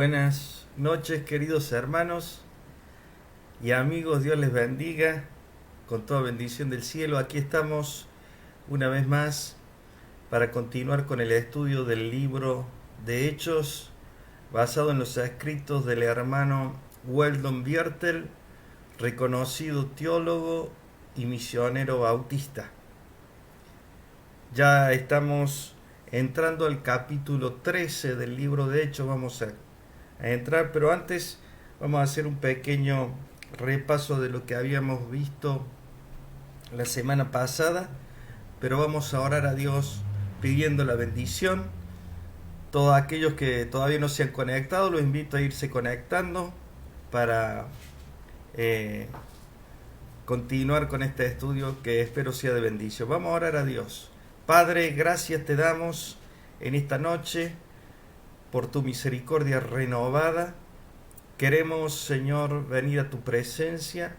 Buenas noches, queridos hermanos y amigos. Dios les bendiga con toda bendición del cielo. Aquí estamos una vez más para continuar con el estudio del libro de Hechos, basado en los escritos del hermano Weldon Viertel, reconocido teólogo y misionero bautista. Ya estamos entrando al capítulo 13 del libro de Hechos. Vamos a entrar, pero antes vamos a hacer un pequeño repaso de lo que habíamos visto la semana pasada, pero vamos a orar a Dios pidiendo la bendición. Todos aquellos que todavía no se han conectado, los invito a irse conectando para continuar con este estudio que espero sea de bendición. Vamos a orar a Dios. Padre, gracias te damos en esta noche por tu misericordia renovada. Queremos, Señor, venir a tu presencia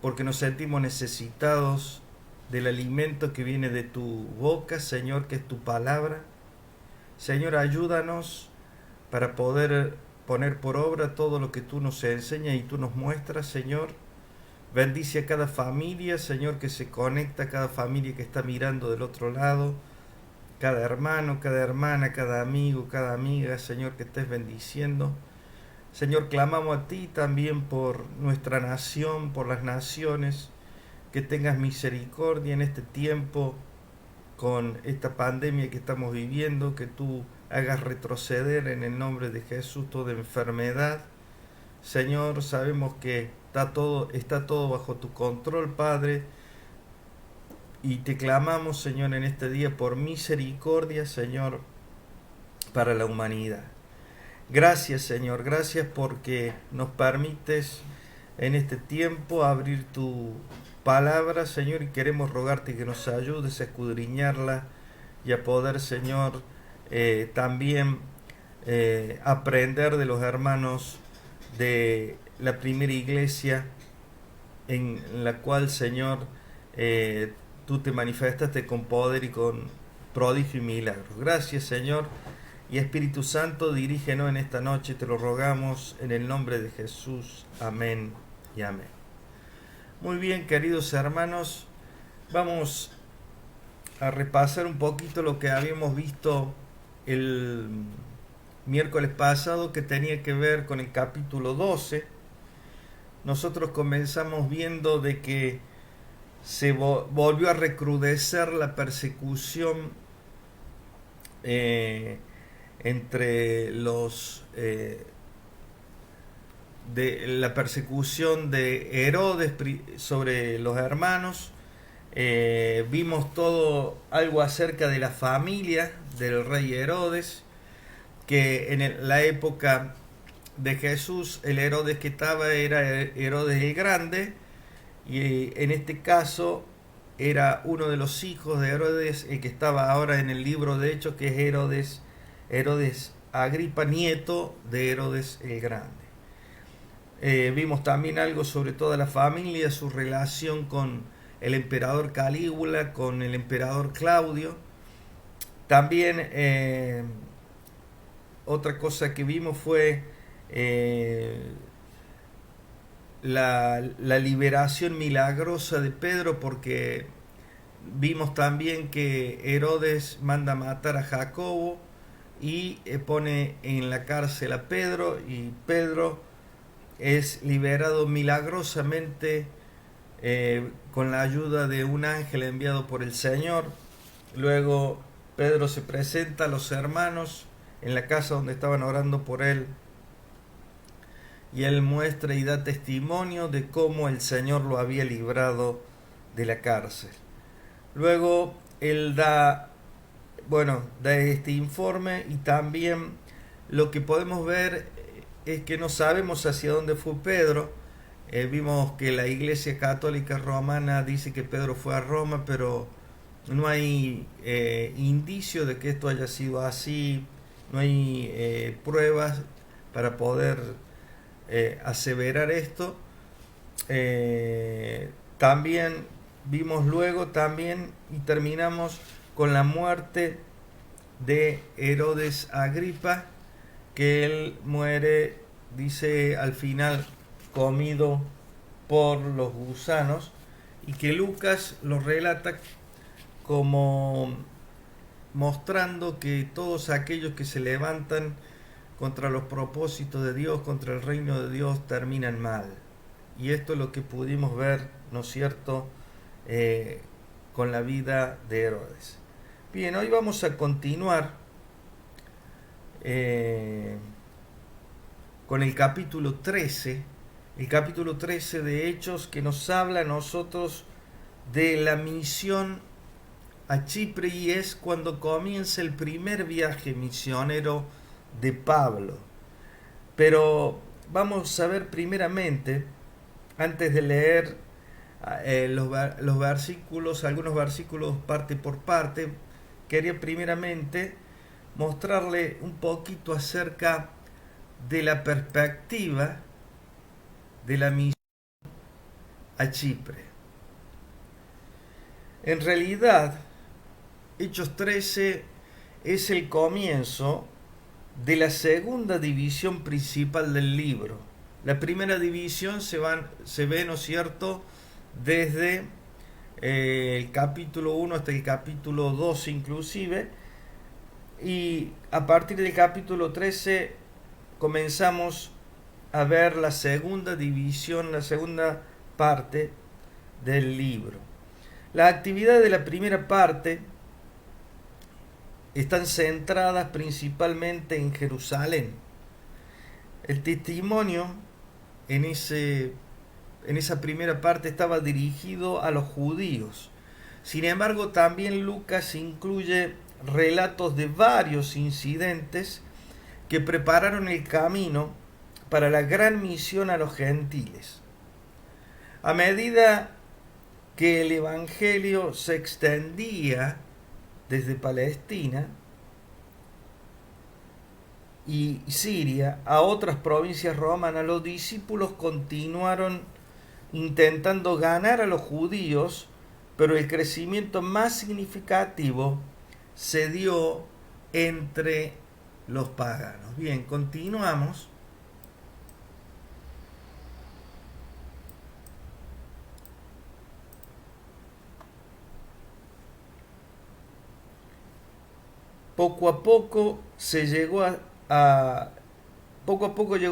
porque nos sentimos necesitados del alimento que viene de tu boca, Señor, que es tu palabra. Señor, ayúdanos para poder poner por obra todo lo que tú nos enseñas y tú nos muestras, Señor. Bendice a cada familia, Señor, que se conecta, cada familia que está mirando del otro lado, cada hermano, cada hermana, cada amigo, cada amiga, Señor, que estés bendiciendo. Señor, clamamos a ti también por nuestra nación, por las naciones, que tengas misericordia en este tiempo con esta pandemia que estamos viviendo, que tú hagas retroceder en el nombre de Jesús toda enfermedad. Señor, sabemos que está todo bajo tu control, Padre, y te clamamos, Señor, en este día por misericordia, Señor, para la humanidad. Gracias, Señor, gracias porque nos permites en este tiempo abrir tu palabra, Señor, y queremos rogarte que nos ayudes a escudriñarla y a poder, Señor, también aprender de los hermanos de la primera iglesia en la cual, Señor, tú te manifestaste con poder y con prodigio y milagros. Gracias, Señor, y Espíritu Santo, dirígenos en esta noche, te lo rogamos en el nombre de Jesús. Amén y amén. Muy bien, queridos hermanos, vamos a repasar un poquito lo que habíamos visto el miércoles pasado, que tenía que ver con el capítulo 12. Nosotros comenzamos viendo de que se volvió a recrudecer la persecución entre los de la persecución de Herodes sobre los hermanos. Vimos todo algo acerca de la familia del rey Herodes, que en la época de Jesús el Herodes que estaba era Herodes el Grande, y en este caso era uno de los hijos de Herodes, el que estaba ahora en el libro de Hechos, que es Herodes Agripa, nieto de Herodes el Grande. Vimos también algo sobre toda la familia, su relación con el emperador Calígula, con el emperador Claudio. También otra cosa que vimos fue la liberación milagrosa de Pedro, porque vimos también que Herodes manda matar a Jacobo y pone en la cárcel a Pedro, y Pedro es liberado milagrosamente con la ayuda de un ángel enviado por el Señor. Luego Pedro se presenta a los hermanos en la casa donde estaban orando por él, y él muestra y da testimonio de cómo el Señor lo había librado de la cárcel. Luego él da este informe, y también lo que podemos ver es que no sabemos hacia dónde fue Pedro. Vimos que la Iglesia Católica Romana dice que Pedro fue a Roma, pero no hay indicio de que esto haya sido así. No hay pruebas para poder aseverar esto. También vimos luego y terminamos con la muerte de Herodes Agripa, que él muere, dice al final, comido por los gusanos, y que Lucas lo relata como mostrando que todos aquellos que se levantan contra los propósitos de Dios, contra el reino de Dios, terminan mal. Y esto es lo que pudimos ver, ¿no es cierto?, con la vida de Herodes. Bien, hoy vamos a continuar con el capítulo 13 de Hechos, que nos habla a nosotros de la misión a Chipre, y es cuando comienza el primer viaje misionero de Pablo. Pero vamos a ver primeramente, antes de leer los versículos, algunos versículos parte por parte, quería primeramente mostrarle un poquito acerca de la perspectiva de la misión a Chipre. En realidad, Hechos 13 es el comienzo de la segunda división principal del libro. La primera división se ve, ¿no es cierto?, desde el capítulo 1 hasta el capítulo 12 inclusive, y a partir del capítulo 13 comenzamos a ver la segunda división, la segunda parte del libro. Las actividades de la primera parte están centradas principalmente en Jerusalén. El testimonio en esa primera parte estaba dirigido a los judíos. Sin embargo, también Lucas incluye relatos de varios incidentes que prepararon el camino para la gran misión a los gentiles. A medida que el evangelio se extendía desde Palestina y Siria a otras provincias romanas, los discípulos continuaron intentando ganar a los judíos, pero el crecimiento más significativo se dio entre los paganos. Bien, continuamos. Poco a poco llegó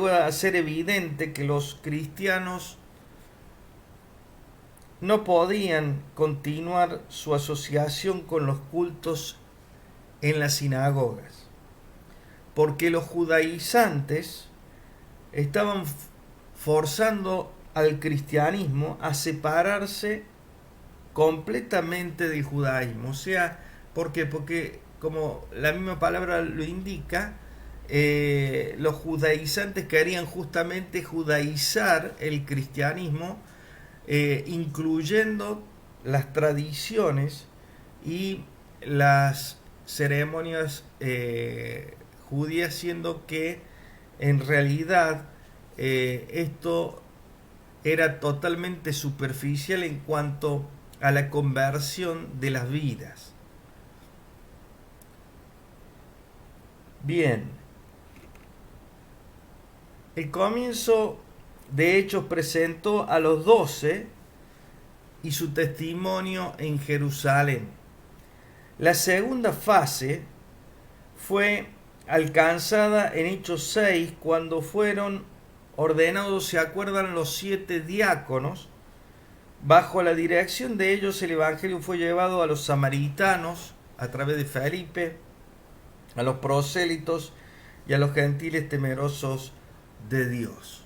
a ser evidente que los cristianos no podían continuar su asociación con los cultos en las sinagogas, porque los judaizantes estaban forzando al cristianismo a separarse completamente del judaísmo. O sea, ¿por qué? Porque, como la misma palabra lo indica, los judaizantes querían justamente judaizar el cristianismo, incluyendo las tradiciones y las ceremonias judías, siendo que en realidad esto era totalmente superficial en cuanto a la conversión de las vidas. Bien, el comienzo de Hechos presentó a los 12 y su testimonio en Jerusalén. La segunda fase fue alcanzada en Hechos 6, cuando fueron ordenados, ¿se acuerdan?, los 7 diáconos. Bajo la dirección de ellos, el evangelio fue llevado a los samaritanos a través de Felipe, a los prosélitos y a los gentiles temerosos de Dios.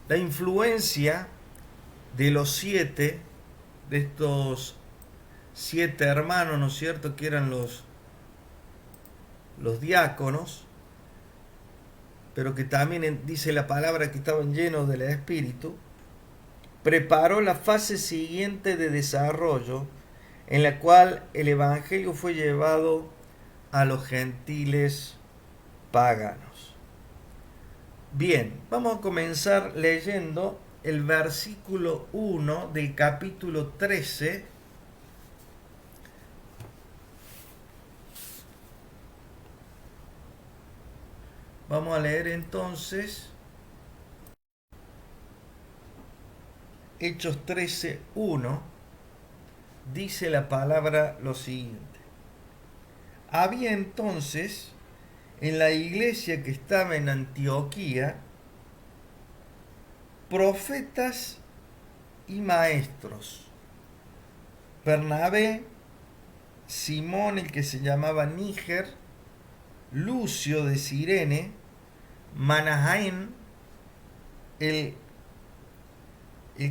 La influencia de los 7, de estos 7 hermanos, ¿no es cierto?, que eran los diáconos, pero que también dice la palabra que estaban llenos del Espíritu, preparó la fase siguiente de desarrollo, en la cual el evangelio fue llevado a los gentiles paganos. Bien, vamos a comenzar leyendo el versículo 1 del capítulo 13. Vamos a leer entonces Hechos 13:1. Dice la palabra lo siguiente. Había entonces en la iglesia que estaba en Antioquía profetas y maestros: Bernabé, Simón el que se llamaba Níger, Lucio de Cirene, Manahaén, el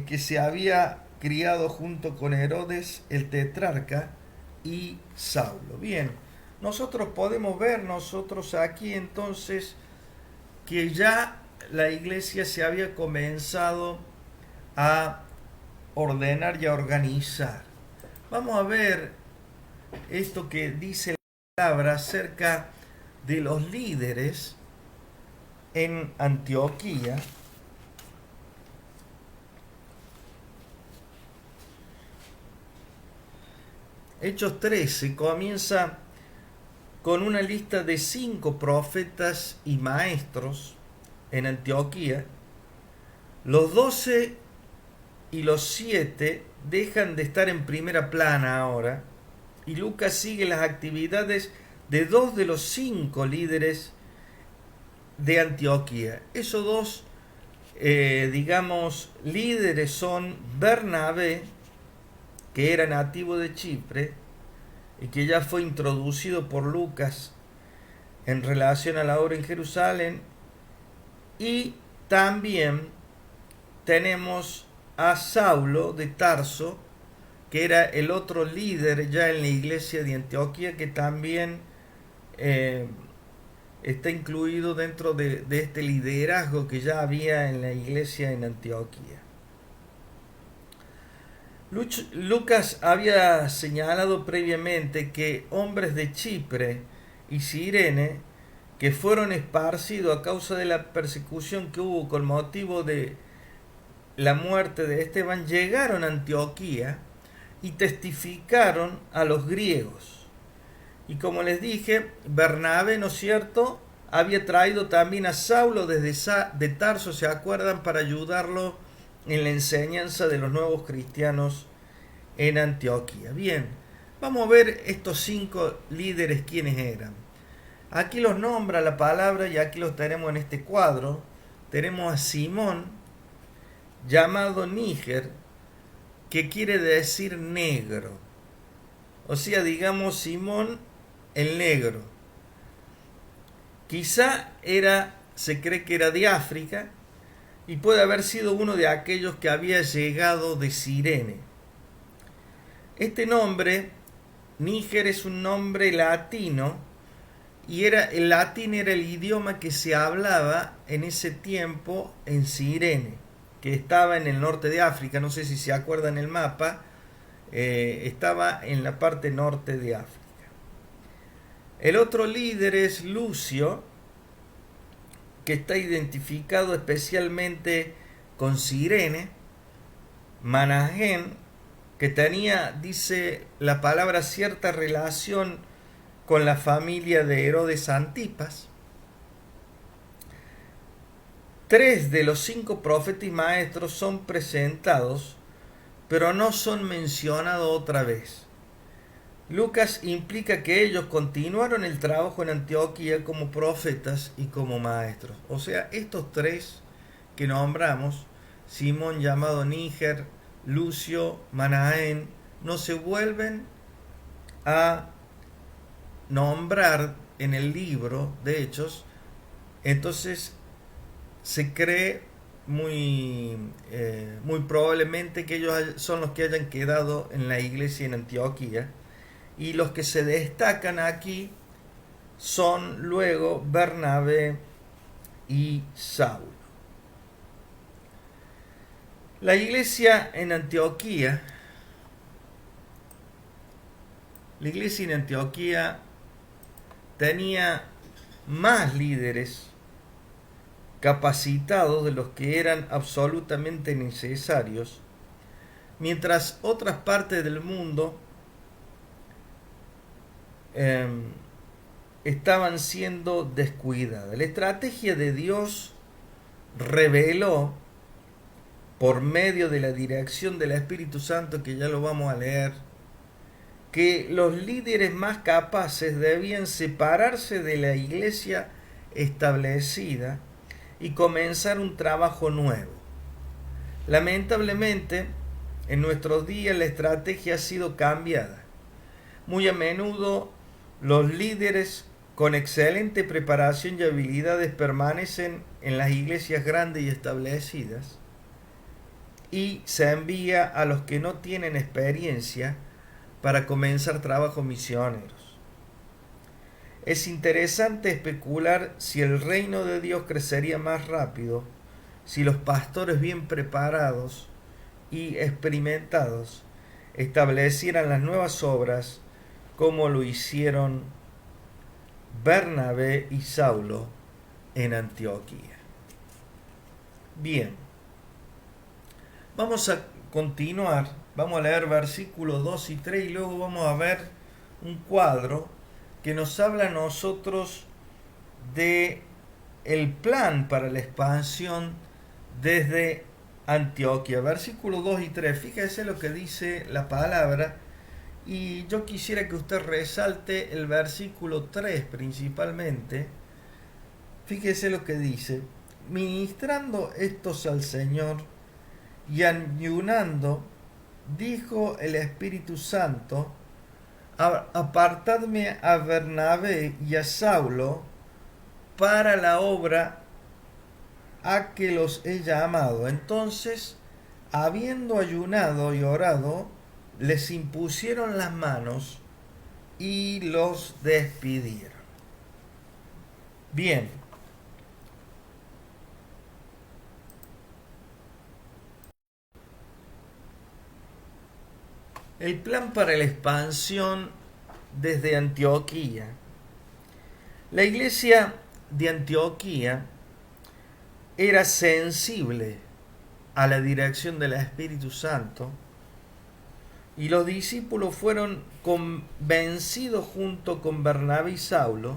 que se había criado junto con Herodes el tetrarca, y Saulo. Bien, nosotros podemos ver aquí entonces que ya la iglesia se había comenzado a ordenar y a organizar. Vamos a ver esto que dice la palabra acerca de los líderes en Antioquía. Hechos 13 comienza con una lista de 5 profetas y maestros en Antioquía. Los 12 y los 7 dejan de estar en primera plana ahora, y Lucas sigue las actividades de 2 de los 5 líderes de Antioquía. Esos 2, líderes son Bernabé, que era nativo de Chipre y que ya fue introducido por Lucas en relación a la obra en Jerusalén, y también tenemos a Saulo de Tarso, que era el otro líder ya en la iglesia de Antioquía, que también está incluido dentro de este liderazgo que ya había en la iglesia en Antioquía. Lucas había señalado previamente que hombres de Chipre y Cirene, que fueron esparcidos a causa de la persecución que hubo con motivo de la muerte de Esteban, llegaron a Antioquía y testificaron a los griegos. Y como les dije, Bernabé, ¿no es cierto?, había traído también a Saulo de Tarso, ¿se acuerdan?, para ayudarlo en la enseñanza de los nuevos cristianos en Antioquía. Bien, vamos a ver estos 5 líderes quiénes eran. Aquí los nombra la palabra y aquí los tenemos en este cuadro. Tenemos a Simón, llamado Níger, que quiere decir negro. O sea, digamos Simón el negro. Quizá se cree que era de África, y puede haber sido uno de aquellos que había llegado de Cirene. Este nombre, Níger, es un nombre latino, y el latín era el idioma que se hablaba en ese tiempo en Cirene, que estaba en el norte de África. No sé si se acuerdan el mapa, estaba en la parte norte de África. El otro líder es Lucio, que está identificado especialmente con Cirene. Manahaén, que tenía, dice la palabra, cierta relación con la familia de Herodes Antipas. 3 de los 5 profetas y maestros son presentados, pero no son mencionados otra vez. Lucas implica que ellos continuaron el trabajo en Antioquía como profetas y como maestros. O sea, estos 3 que nombramos, Simón llamado Níger, Lucio, Manahaén, no se vuelven a nombrar en el libro de Hechos. Entonces se cree muy probablemente que ellos son los que hayan quedado en la iglesia en Antioquía, y los que se destacan aquí son luego Bernabé y Saulo. La iglesia en Antioquía tenía más líderes capacitados de los que eran absolutamente necesarios, mientras otras partes del mundo estaban siendo descuidadas. La estrategia de Dios reveló por medio de la dirección del Espíritu Santo, que ya lo vamos a leer, que los líderes más capaces debían separarse de la iglesia establecida y comenzar un trabajo nuevo. Lamentablemente, en nuestros días la estrategia ha sido cambiada. Muy a menudo los líderes con excelente preparación y habilidades permanecen en las iglesias grandes y establecidas, y se envía a los que no tienen experiencia para comenzar trabajos misioneros. Es interesante especular si el reino de Dios crecería más rápido si los pastores bien preparados y experimentados establecieran las nuevas obras como lo hicieron Bernabé y Saulo en Antioquía. Bien, vamos a continuar, vamos a leer versículos 2 y 3 y luego vamos a ver un cuadro que nos habla a nosotros de el plan para la expansión desde Antioquía. Versículos 2 y 3, fíjese lo que dice la palabra, y yo quisiera que usted resalte el versículo 3 principalmente. Fíjese lo que dice: ministrando estos al Señor y ayunando, dijo el Espíritu Santo, apartadme a Bernabé y a Saulo para la obra a que los he llamado. Entonces, habiendo ayunado y orado, les impusieron las manos y los despidieron. Bien. El plan para la expansión desde Antioquía. La iglesia de Antioquía era sensible a la dirección del Espíritu Santo, y los discípulos fueron convencidos junto con Bernabé y Saulo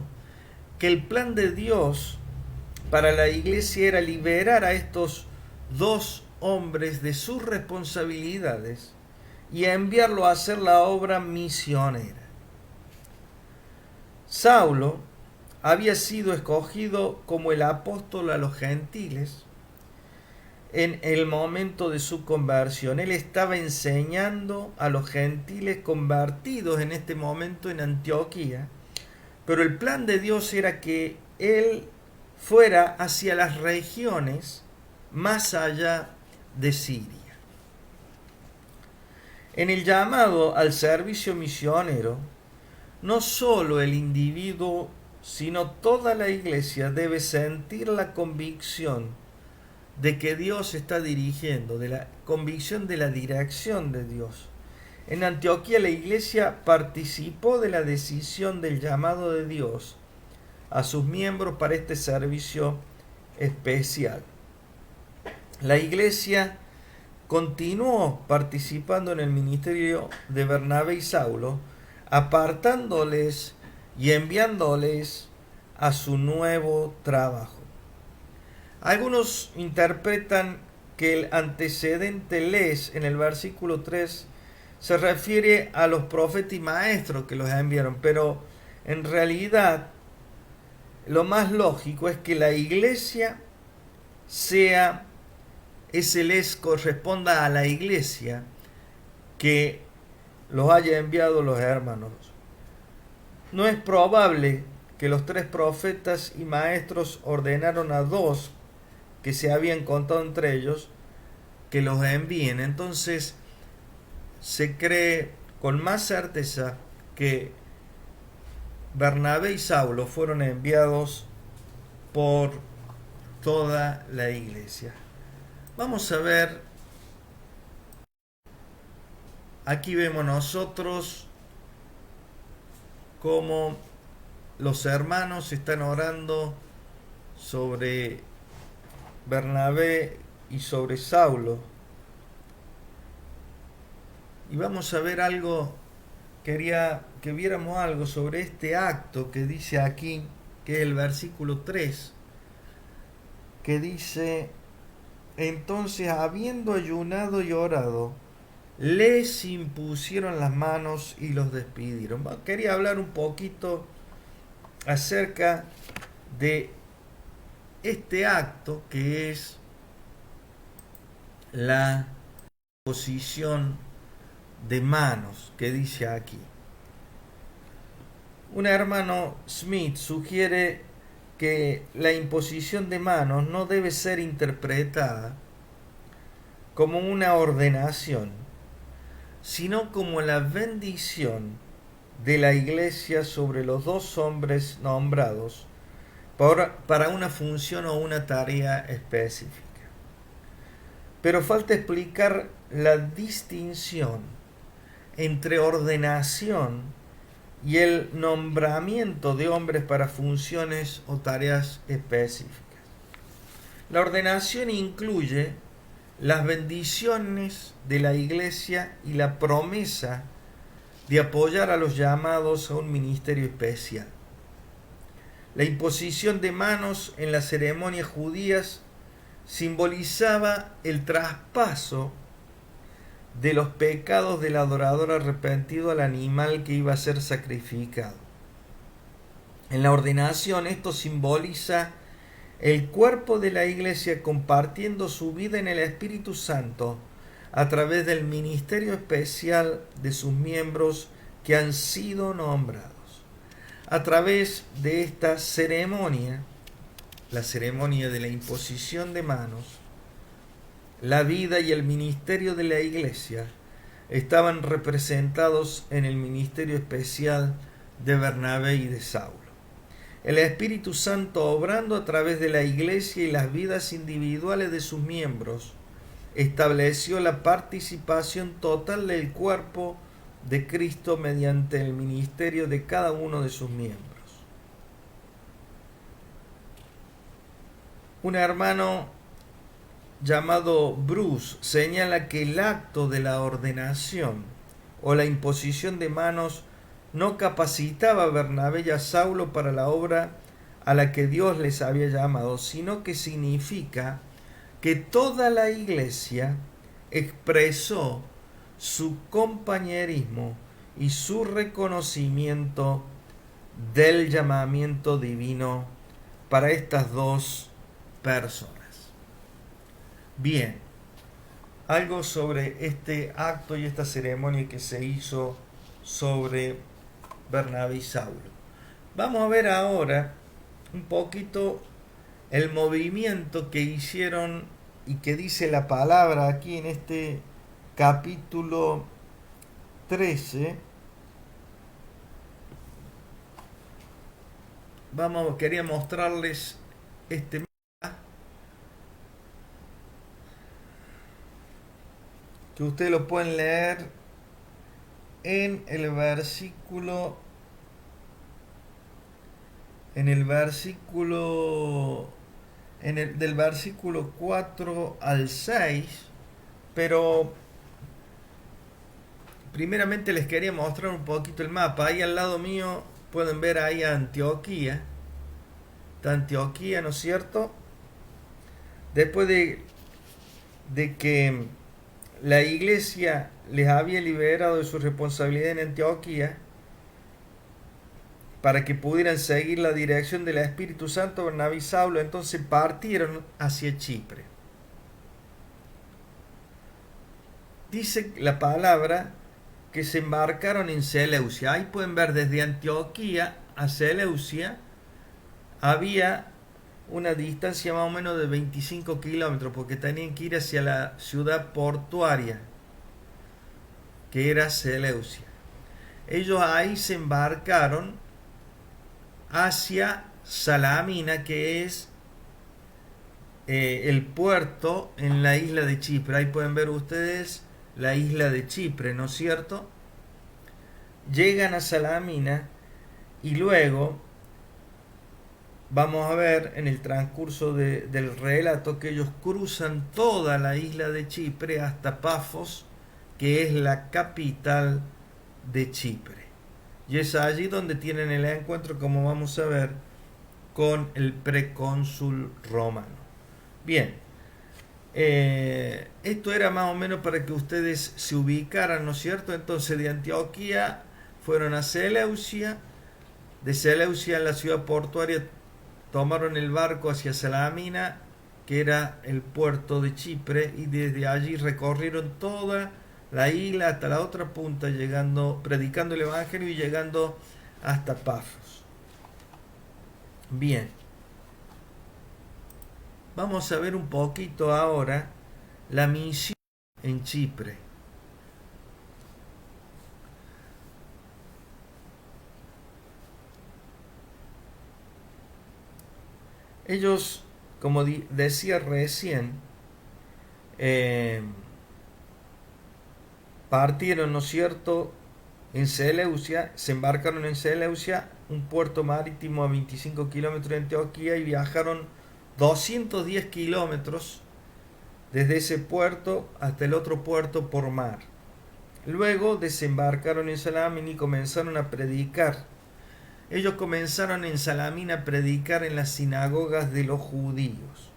que el plan de Dios para la iglesia era liberar a estos dos hombres de sus responsabilidades y enviarlo a hacer la obra misionera. Saulo había sido escogido como el apóstol a los gentiles en el momento de su conversión. Él estaba enseñando a los gentiles convertidos en este momento en Antioquía, pero el plan de Dios era que él fuera hacia las regiones más allá de Siria. En el llamado al servicio misionero, no solo el individuo, sino toda la iglesia debe sentir la convicción de que Dios está dirigiendo, de la convicción de la dirección de Dios. En Antioquía la iglesia participó de la decisión del llamado de Dios a sus miembros para este servicio especial. La iglesia continuó participando en el ministerio de Bernabé y Saulo, apartándoles y enviándoles a su nuevo trabajo. Algunos interpretan que el antecedente les en el versículo 3 se refiere a los profetas y maestros que los enviaron, pero en realidad lo más lógico es que la iglesia ese les corresponda a la iglesia que los haya enviado los hermanos. No es probable que los tres profetas y maestros ordenaron a dos que se habían contado entre ellos que los envíen. Entonces se cree con más certeza que Bernabé y Saulo fueron enviados por toda la iglesia. Vamos a ver, aquí vemos nosotros cómo los hermanos están orando sobre Bernabé y sobre Saulo. Y vamos a ver algo quería que viéramos algo sobre este acto que dice aquí, que es el versículo 3, que dice: entonces, habiendo ayunado y orado, les impusieron las manos y los despidieron. Quería hablar un poquito acerca de este acto que es la posición de manos que dice aquí. Un hermano Smith sugiere que la imposición de manos no debe ser interpretada como una ordenación, sino como la bendición de la iglesia sobre los dos hombres nombrados para una función o una tarea específica. Pero falta explicar la distinción entre ordenación y el nombramiento de hombres para funciones o tareas específicas. La ordenación incluye las bendiciones de la iglesia y la promesa de apoyar a los llamados a un ministerio especial. La imposición de manos en las ceremonias judías simbolizaba el traspaso de los pecados del adorador arrepentido al animal que iba a ser sacrificado. En la ordenación esto simboliza el cuerpo de la iglesia compartiendo su vida en el Espíritu Santo a través del ministerio especial de sus miembros que han sido nombrados. A través de esta ceremonia, la ceremonia de la imposición de manos, la vida y el ministerio de la iglesia estaban representados en el ministerio especial de Bernabé y de Saulo. El Espíritu Santo, obrando a través de la iglesia y las vidas individuales de sus miembros, estableció la participación total del cuerpo de Cristo mediante el ministerio de cada uno de sus miembros. Un hermano llamado Bruce señala que el acto de la ordenación o la imposición de manos no capacitaba a Bernabé y a Saulo para la obra a la que Dios les había llamado, sino que significa que toda la iglesia expresó su compañerismo y su reconocimiento del llamamiento divino para estas dos personas. Bien, algo sobre este acto y esta ceremonia que se hizo sobre Bernabé y Saulo. Vamos a ver ahora un poquito el movimiento que hicieron y que dice la palabra aquí en este capítulo 13. Quería mostrarles este mapa que ustedes lo pueden leer en el versículo del versículo 4 al 6, pero primeramente les quería mostrar un poquito el mapa. Ahí al lado mío pueden ver ahí a Antioquía. Está Antioquía, ¿no es cierto? Después de que la iglesia les había liberado de su responsabilidad en Antioquía para que pudieran seguir la dirección del Espíritu Santo, Bernabé y Saulo entonces partieron hacia Chipre. Dice la palabra que se embarcaron en Seleucia. Ahí pueden ver desde Antioquía a Seleucia había una distancia más o menos de 25 kilómetros, porque tenían que ir hacia la ciudad portuaria, que era Seleucia. Ellos ahí se embarcaron hacia Salamina, que es el puerto en la isla de Chipre. Ahí pueden ver ustedes la isla de Chipre, ¿no es cierto? Llegan a Salamina y luego vamos a ver en el transcurso del relato que ellos cruzan toda la isla de Chipre hasta Pafos, que es la capital de Chipre. Y es allí donde tienen el encuentro, como vamos a ver, con el precónsul romano. Bien, esto era más o menos para que ustedes se ubicaran, ¿no es cierto? Entonces de Antioquía fueron a Seleucia, de Seleucia, en la ciudad portuaria, tomaron el barco hacia Salamina, que era el puerto de Chipre, y desde allí recorrieron toda la isla hasta la otra punta, llegando, predicando el evangelio y llegando hasta Pafos. Bien, vamos a ver un poquito ahora la misión en Chipre. Ellos, como decía recién, partieron, ¿no es cierto?, en Seleucia, se embarcaron en Seleucia, un puerto marítimo a 25 kilómetros de Antioquía, y viajaron 210 kilómetros desde ese puerto hasta el otro puerto por mar. Luego desembarcaron en Salamina y comenzaron a predicar. Ellos comenzaron en Salamina a predicar en las sinagogas de los judíos.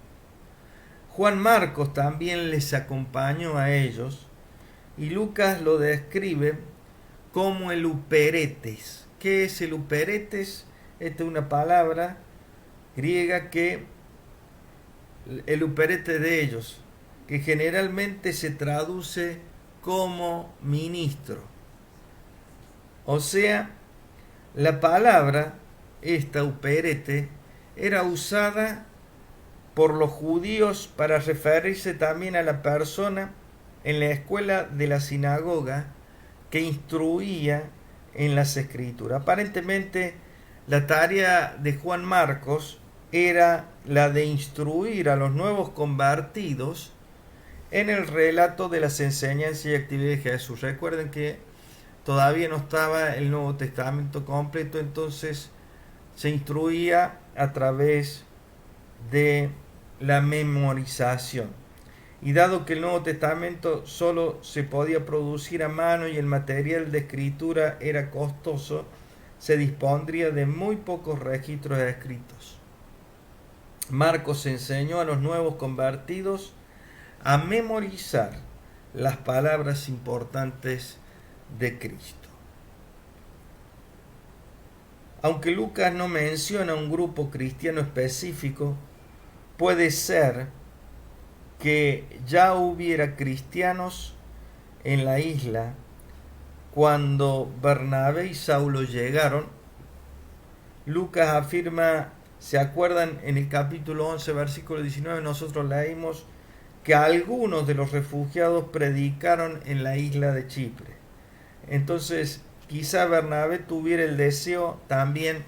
Juan Marcos también les acompañó a ellos, y Lucas lo describe como el uperetes. ¿Qué es el uperetes? Esta es una palabra griega que el uperete de ellos, que generalmente se traduce como ministro. O sea, la palabra, esta uperete, era usada por los judíos para referirse también a la persona en la escuela de la sinagoga que instruía en las escrituras. Aparentemente, la tarea de Juan Marcos era la de instruir a los nuevos convertidos en el relato de las enseñanzas y actividades de Jesús. Recuerden que todavía no estaba el Nuevo Testamento completo, entonces se instruía a través de la memorización. Y dado que el Nuevo Testamento solo se podía producir a mano y el material de escritura era costoso, se dispondría de muy pocos registros escritos. Marcos enseñó a los nuevos convertidos a memorizar las palabras importantes de Cristo. Aunque Lucas no menciona un grupo cristiano específico, puede ser que ya hubiera cristianos en la isla cuando Bernabé y Saulo llegaron. Lucas afirma, ¿se acuerdan? En el capítulo 11, versículo 19, nosotros leímos que algunos de los refugiados predicaron en la isla de Chipre. Entonces, quizá Bernabé tuviera el deseo también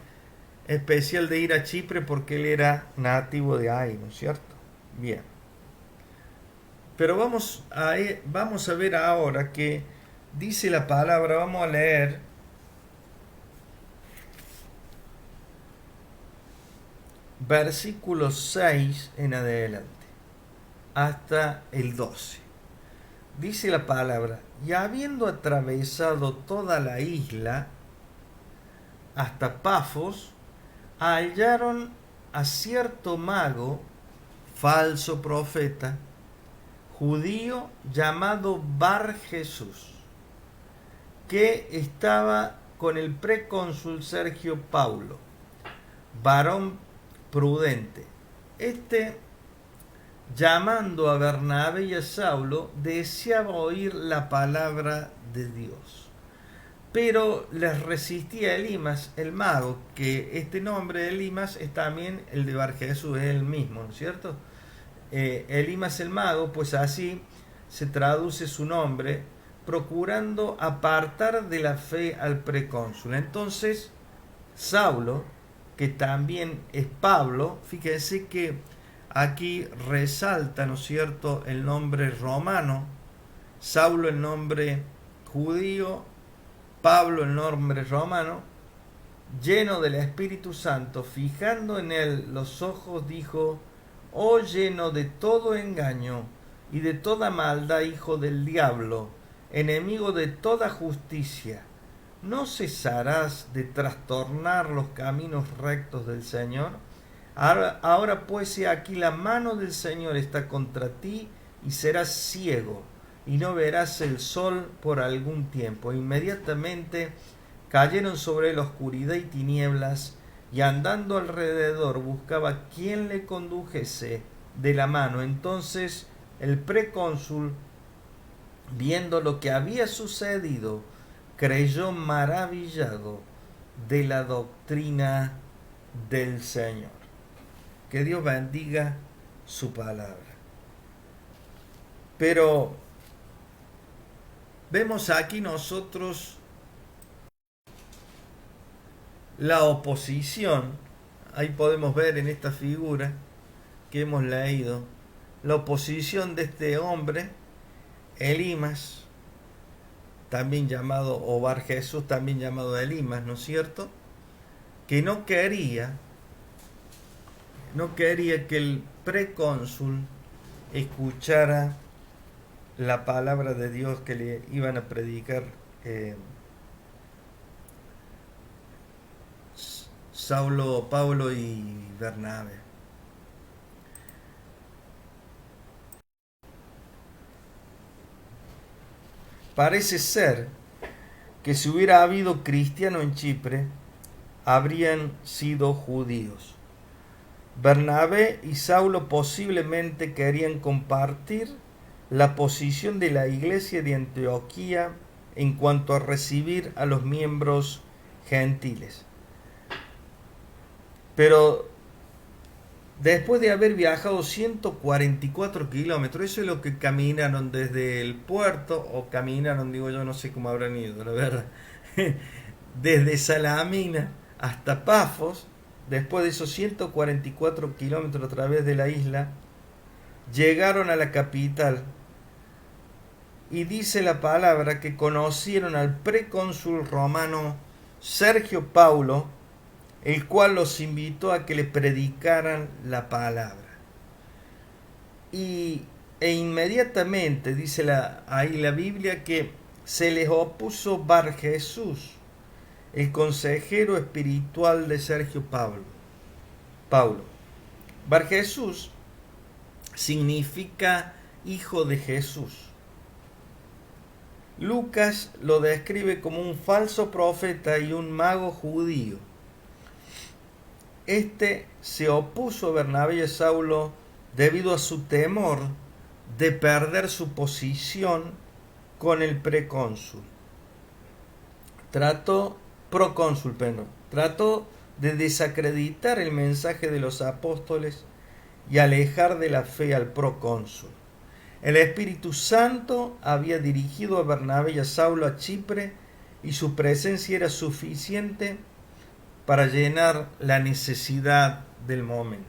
especial de ir a Chipre porque él era nativo de ahí, ¿no es cierto? Bien. Pero vamos a ver ahora que dice la palabra, vamos a leer versículo 6 en adelante, hasta el 12. Dice la palabra, y habiendo atravesado toda la isla hasta Pafos, hallaron a cierto mago, falso profeta, judío llamado Bar Jesús, que estaba con el precónsul Sergio Paulo, varón prudente. Este, llamando a Bernabé y a Saulo, deseaba oír la palabra de Dios, pero les resistía Elimas, el mago, que este nombre de Elimas es también el de Bar Jesús, es el mismo, ¿no es cierto? Elimas el mago, pues así se traduce su nombre, procurando apartar de la fe al precónsul. Entonces, Saulo, que también es Pablo, fíjense que aquí resalta, ¿no es cierto?, el nombre romano, Saulo el nombre judío, Pablo el nombre romano, lleno del Espíritu Santo, fijando en él los ojos, dijo, oh lleno de todo engaño y de toda maldad, hijo del diablo, enemigo de toda justicia, ¿no cesarás de trastornar los caminos rectos del Señor? Ahora pues he aquí la mano del Señor está contra ti y serás ciego y no verás el sol por algún tiempo. Inmediatamente cayeron sobre él oscuridad y tinieblas, y andando alrededor buscaba quien le condujese de la mano. Entonces el precónsul, viendo lo que había sucedido, creyó maravillado de la doctrina del Señor. Que Dios bendiga su palabra. Pero vemos aquí nosotros la oposición. Ahí podemos ver en esta figura que hemos leído la oposición de este hombre, Elimas, también llamado, o Bar Jesús, también llamado Elimas, ¿no es cierto? Que no quería que el precónsul escuchara la palabra de Dios que le iban a predicar Saulo, Pablo y Bernabé. Parece ser que si hubiera habido cristiano en Chipre, habrían sido judíos. Bernabé y Saulo posiblemente querían compartir la posición de la iglesia de Antioquía en cuanto a recibir a los miembros gentiles. Pero después de haber viajado 144 kilómetros, eso es lo que caminaron desde el puerto, o caminaron, digo yo, no sé cómo habrán ido, la verdad, desde Salamina hasta Pafos. Después de esos 144 kilómetros a través de la isla, llegaron a la capital, y dice la palabra que conocieron al precónsul romano Sergio Paulo, el cual los invitó a que le predicaran la palabra. E inmediatamente dice ahí la Biblia que se les opuso Bar Jesús, el consejero espiritual de Sergio Paulo. Bar Jesús significa hijo de Jesús. Lucas lo describe como un falso profeta y un mago judío. Este se opuso a Bernabé y a Saulo debido a su temor de perder su posición con el procónsul. Trató de desacreditar el mensaje de los apóstoles y alejar de la fe al procónsul. El Espíritu Santo había dirigido a Bernabé y a Saulo a Chipre, y su presencia era suficiente para llenar la necesidad del momento.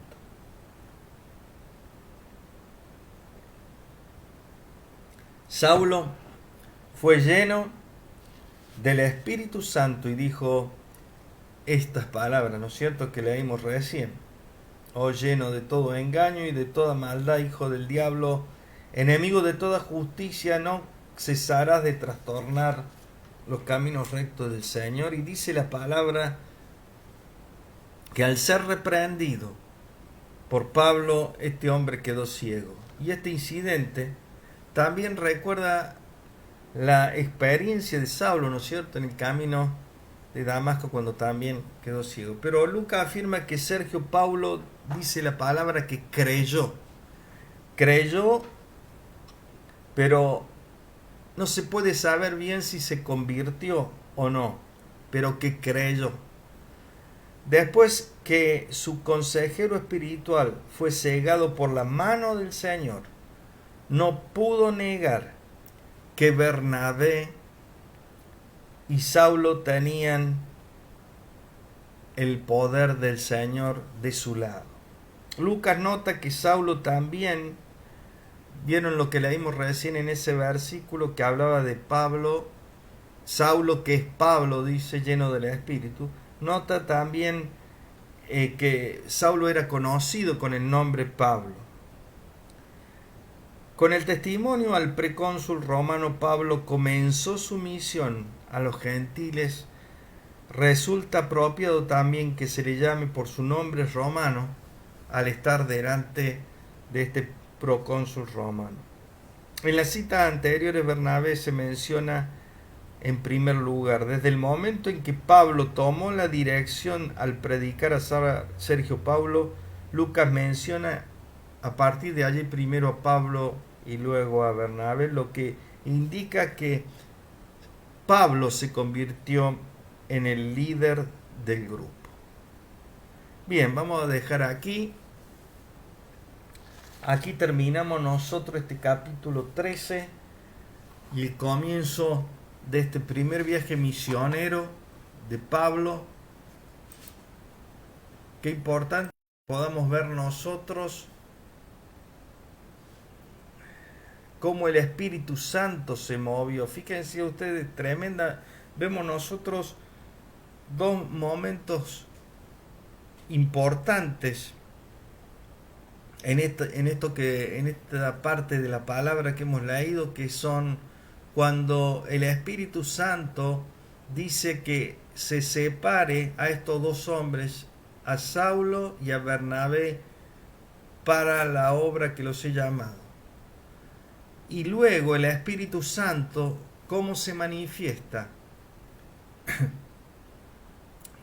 Saulo fue lleno del Espíritu Santo y dijo estas palabras, ¿no es cierto?, que leímos recién. Oh, lleno de todo engaño y de toda maldad, hijo del diablo, enemigo de toda justicia, no cesarás de trastornar los caminos rectos del Señor. Y dice la palabra que al ser reprendido por Pablo, este hombre quedó ciego. Y este incidente también recuerda la experiencia de Saulo, ¿no es cierto?, en el camino de Damasco, cuando también quedó ciego. Pero Lucas afirma que Sergio Paulo, dice la palabra, que creyó, pero no se puede saber bien si se convirtió o no, pero que creyó. Después que su consejero espiritual fue cegado por la mano del Señor, no pudo negar que Bernabé y Saulo tenían el poder del Señor de su lado. Lucas nota que Saulo también, vieron lo que leímos recién en ese versículo que hablaba de Pablo, Saulo, que es Pablo, dice, lleno del Espíritu. Nota también que Saulo era conocido con el nombre Pablo. Con el testimonio al precónsul romano, Pablo comenzó su misión a los gentiles, resulta apropiado también que se le llame por su nombre romano al estar delante de este procónsul romano. En las citas anteriores, Bernabé se menciona en primer lugar. Desde el momento en que Pablo tomó la dirección al predicar a Sergio Paulo, Lucas menciona a partir de allí primero a Pablo y luego a Bernabé, lo que indica que Pablo se convirtió en el líder del grupo. Bien, vamos a dejar aquí. Aquí terminamos nosotros este capítulo 13 y el comienzo de este primer viaje misionero de Pablo. Qué importante que podamos ver nosotros cómo el Espíritu Santo se movió. Fíjense ustedes, tremenda. Vemos nosotros dos momentos importantes en esta parte de la palabra que hemos leído, que son cuando el Espíritu Santo dice que se separe a estos dos hombres, a Saulo y a Bernabé, para la obra que los he llamado. Y luego el Espíritu Santo, ¿cómo se manifiesta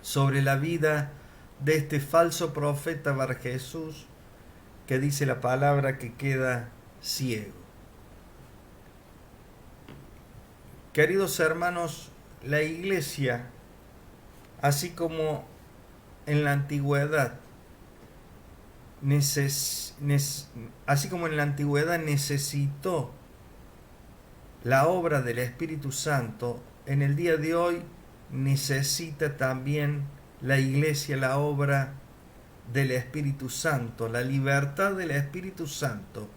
sobre la vida de este falso profeta Bar Jesús, que dice la palabra que queda ciego? Queridos hermanos, la iglesia, así como en la antigüedad, necesitó la obra del Espíritu Santo, en el día de hoy necesita también la iglesia la obra del Espíritu Santo, la libertad del Espíritu Santo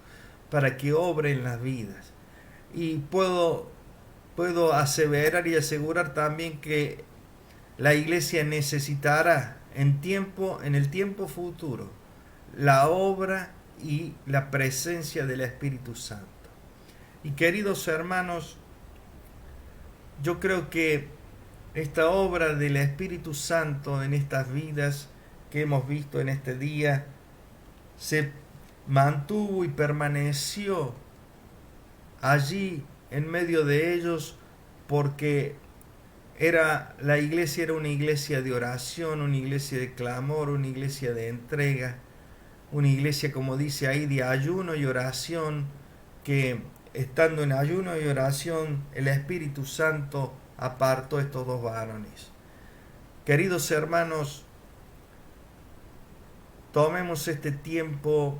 para que obre en las vidas. Y puedo aseverar y asegurar también que la iglesia necesitará en el tiempo futuro la obra y la presencia del Espíritu Santo. Y queridos hermanos, yo creo que esta obra del Espíritu Santo en estas vidas que hemos visto en este día se mantuvo y permaneció allí en medio de ellos, porque la iglesia era una iglesia de oración, una iglesia de clamor, una iglesia de entrega, una iglesia, como dice ahí, de ayuno y oración, que estando en ayuno y oración el Espíritu Santo apartó a estos dos varones. Queridos hermanos, tomemos este tiempo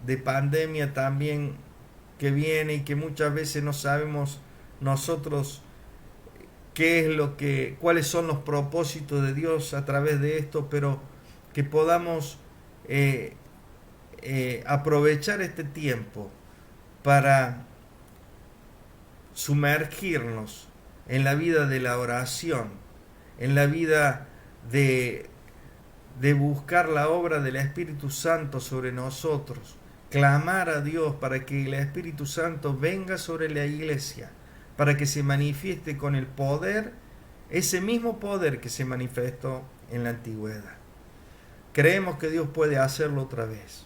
de pandemia también que viene y que muchas veces no sabemos nosotros cuáles son los propósitos de Dios a través de esto, pero que podamos aprovechar este tiempo para sumergirnos en la vida de la oración, en la vida de buscar la obra del Espíritu Santo sobre nosotros, clamar a Dios para que el Espíritu Santo venga sobre la iglesia, para que se manifieste con el poder, ese mismo poder que se manifestó en la antigüedad. Creemos que Dios puede hacerlo otra vez.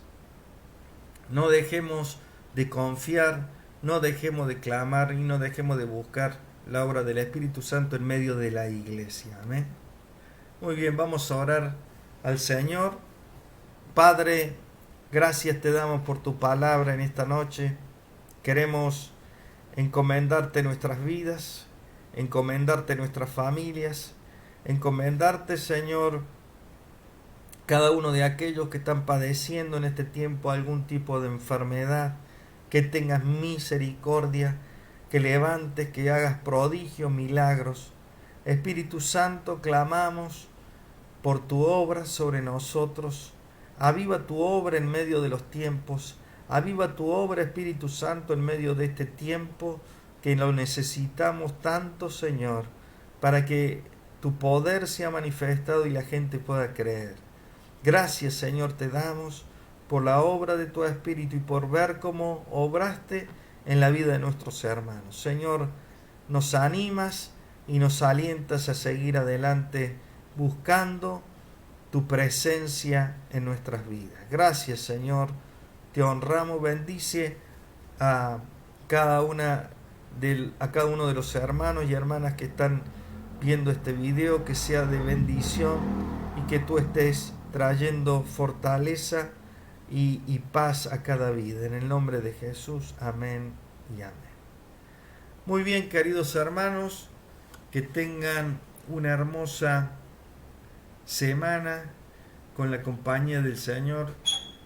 No dejemos de confiar, no dejemos de clamar y no dejemos de buscar la obra del Espíritu Santo en medio de la iglesia. Amén. Muy bien, vamos a orar al Señor. Padre, gracias te damos por tu palabra en esta noche. Queremos encomendarte nuestras vidas, encomendarte nuestras familias, encomendarte, Señor, cada uno de aquellos que están padeciendo en este tiempo algún tipo de enfermedad, que tengas misericordia, que levantes, que hagas prodigios, milagros. Espíritu Santo, clamamos por tu obra sobre nosotros. Aviva tu obra en medio de los tiempos. Aviva tu obra, Espíritu Santo, en medio de este tiempo que lo necesitamos tanto, Señor, para que tu poder sea manifestado y la gente pueda creer. Gracias, Señor, te damos por la obra de tu Espíritu y por ver cómo obraste en la vida de nuestros hermanos. Señor, nos animas y nos alientas a seguir adelante buscando tu presencia en nuestras vidas. Gracias, Señor, te honramos. Bendice a cada uno de los hermanos y hermanas que están viendo este video, que sea de bendición y que tú estés trayendo fortaleza y paz a cada vida. En el nombre de Jesús, amén y amén. Muy bien, queridos hermanos, que tengan una hermosa semana con la compañía del Señor,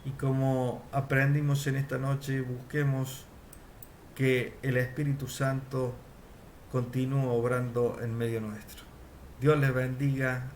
y como aprendimos en esta noche, busquemos que el Espíritu Santo continúe obrando en medio nuestro. Dios les bendiga.